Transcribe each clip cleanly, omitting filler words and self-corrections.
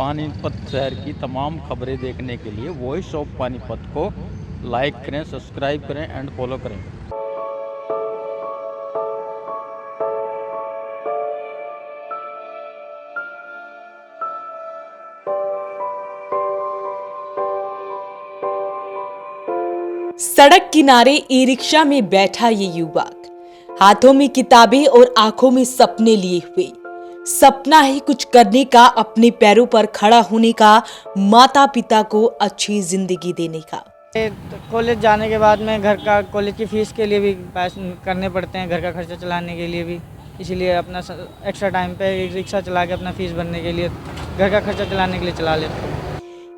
पानीपत शहर की तमाम खबरें देखने के लिए वॉइस ऑफ पानीपत को लाइक करें, सब्सक्राइब करें एंड फॉलो करें। सड़क किनारे ई रिक्शा में बैठा ये युवक, हाथों में किताबें और आंखों में सपने लिए हुए। सपना है कुछ करने का, अपने पैरों पर खड़ा होने का, माता पिता को अच्छी जिंदगी देने का। कॉलेज जाने के बाद में घर का कॉलेज की फ़ीस के लिए भी पैसे करने पड़ते हैं, घर का खर्चा चलाने के लिए भी, इसलिए अपना एक्स्ट्रा टाइम पे रिक्शा चला के अपना फ़ीस भरने के लिए, घर का खर्चा चलाने के लिए चला लेते हैं।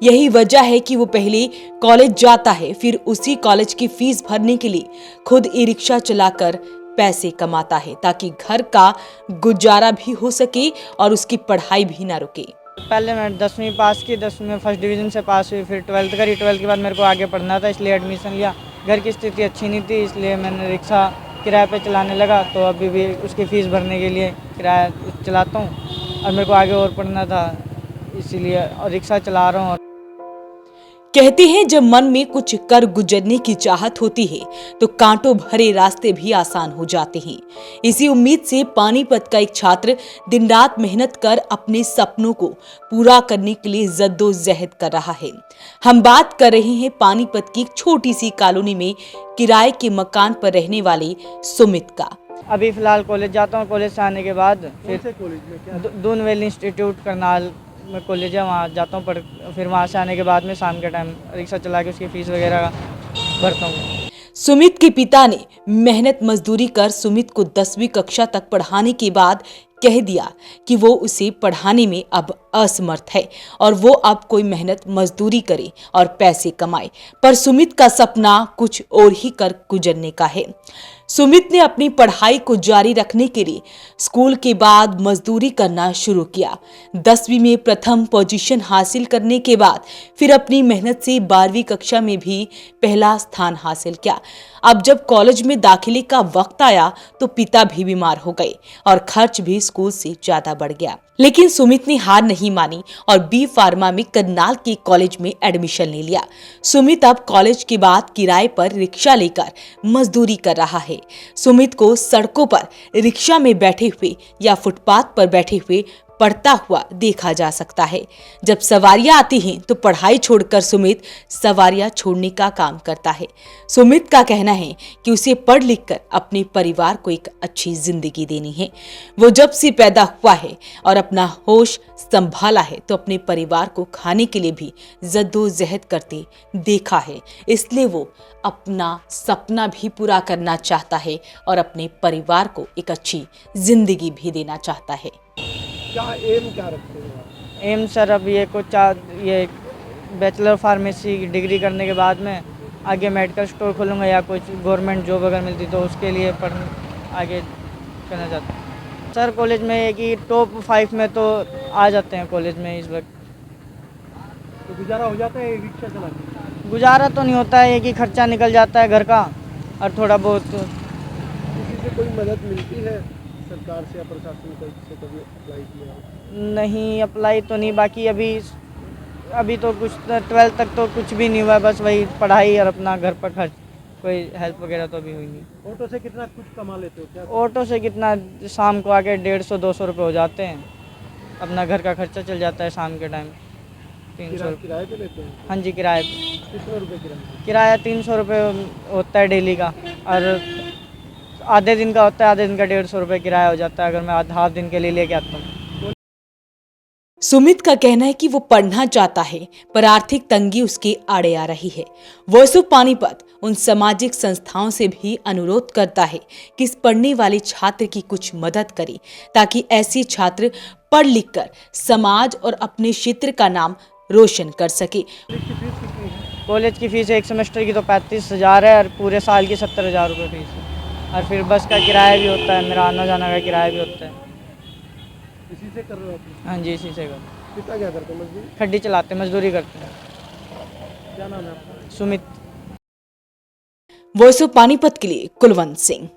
यही वजह है कि वो पहले कॉलेज जाता है, फिर उसी कॉलेज की फीस भरने के लिए खुद ई रिक्शा चलाकर पैसे कमाता है, ताकि घर का गुजारा भी हो सके और उसकी पढ़ाई भी ना रुके। पहले मैं 10वीं पास की, 10वीं में फर्स्ट डिवीज़न से पास हुई, फिर 12th करी। 12th के बाद मेरे को आगे पढ़ना था, इसलिए एडमिशन लिया। घर की स्थिति अच्छी नहीं थी, इसलिए मैंने रिक्शा किराए पे चलाने लगा। तो अभी भी उसकी फ़ीस भरने के लिए किराया चलाता हूँ, और मेरे को आगे और पढ़ना था, इसीलिए रिक्शा चला रहा हूँ। कहते हैं जब मन में कुछ कर गुजरने की चाहत होती है तो कांटों भरे रास्ते भी आसान हो जाते हैं। इसी उम्मीद से पानीपत का एक छात्र दिन रात मेहनत कर अपने सपनों को पूरा करने के लिए जद्दोजहद कर रहा है। हम बात कर रहे हैं पानीपत की एक छोटी सी कॉलोनी में किराए के मकान पर रहने वाले सुमित का। अभी फ़िलहाल कॉलेज जाता हूँ। कॉलेज से आने के बाद फिर दून वैली इंस्टीट्यूट करनाल में कॉलेज है, वहाँ जाता हूँ। फिर वहाँ से आने के बाद में शाम के टाइम रिक्शा चला के उसकी फ़ीस वगैरह भरता हूँ। सुमित के पिता ने मेहनत मजदूरी कर सुमित को 10वीं कक्षा तक पढ़ाने के बाद कह दिया कि वो उसे पढ़ाने में अब असमर्थ है और वो अब कोई मेहनत मजदूरी करे और पैसे कमाए। पर सुमित का सपना कुछ और ही कर गुजरने का है। सुमित ने अपनी पढ़ाई को जारी रखने के लिए स्कूल के बाद मजदूरी करना शुरू किया। 10वीं में प्रथम पोजीशन हासिल करने के बाद फिर अपनी मेहनत से 12वीं कक्षा में भी पहला स्थान हासिल किया। अब जब कॉलेज में दाखिले का वक्त आया तो पिता भी बीमार हो गए और खर्च भी स्कूल से ज्यादा बढ़ गया। लेकिन सुमित ने हार नहीं मानी और बी फार्मा में करनाल के कॉलेज में एडमिशन ले लिया। सुमित अब कॉलेज के बाद किराए पर रिक्शा लेकर मजदूरी कर रहा है। सुमित को सड़कों पर रिक्शा में बैठे हुए या फुटपाथ पर बैठे हुए पढ़ता हुआ देखा जा सकता है। जब सवारियां आती हैं तो पढ़ाई छोड़कर सुमित सवारियां छोड़ने का काम करता है। सुमित का कहना है कि उसे पढ़ लिख कर अपने परिवार को एक अच्छी जिंदगी देनी है। वो जब से पैदा हुआ है और अपना होश संभाला है तो अपने परिवार को खाने के लिए भी जद्दोजहद करते देखा है, इसलिए वो अपना सपना भी पूरा करना चाहता है और अपने परिवार को एक अच्छी जिंदगी भी देना चाहता है। क्या एम क्या रखते हैं आप? एम सर अब ये बैचलर फार्मेसी की डिग्री करने के बाद में आगे मेडिकल स्टोर खोलूँगा या कुछ गवर्नमेंट जॉब अगर मिलती तो उसके लिए आगे करना चाहता हूँ। सर कॉलेज में है कि टॉप 5 में तो आ जाते हैं कॉलेज में इस वक्त। तो गुजारा हो जाता है रिक्शा चला के? गुजारा तो नहीं होता है कि खर्चा निकल जाता है घर का, और थोड़ा बहुत किसी से कोई मदद मिलती है सरकार से या प्रशासन से? कभी अप्लाई किया? नहीं, अप्लाई तो नहीं। बाकी अभी तो कुछ 12th तक तो कुछ भी नहीं हुआ, बस वही पढ़ाई और अपना घर पर खर्च, कोई हेल्प वगैरह तो अभी हुई नहीं। ऑटो से कितना कुछ कमा लेते हो क्या? ऑटो से कितना, शाम को आके 150-200 रुपये हो जाते हैं, अपना घर का खर्चा चल जाता है शाम के टाइम। 300 किराए पे लेते हैं? हाँ जी, किराए। कितने रुपये किराया 300 रुपये होता है डेली का, और आधे दिन का होता है, आधे दिन का 150 रुपये किराया हो जाता है अगर मैं हाफ दिन के लिए लेके आता हूँ। सुमित का कहना है कि वो पढ़ना चाहता है पर आर्थिक तंगी उसके आड़े आ रही है। वॉइस ऑफ पानीपत उन सामाजिक संस्थाओं से भी अनुरोध करता है कि इस पढ़ने वाले छात्र की कुछ मदद करे, ताकि ऐसे छात्र पढ़ लिख कर समाज और अपने क्षेत्र का नाम रोशन कर सके। कॉलेज की फीस एक सेमेस्टर की तो 35,000 है और पूरे साल की 70,000 रुपये फीस है, और फिर बस का किराया भी होता है, मेरा आना जाना का किराया भी होता है। इसी से कर रहे हो आप? हाँ जी, इसी से कर। पिता क्या करते हैं? मजदूरी? खड्डी चलाते, मजदूरी करते हैं। क्या नाम है आपका? सुमित। वॉइस ऑफ पानीपत के लिए कुलवंत सिंह।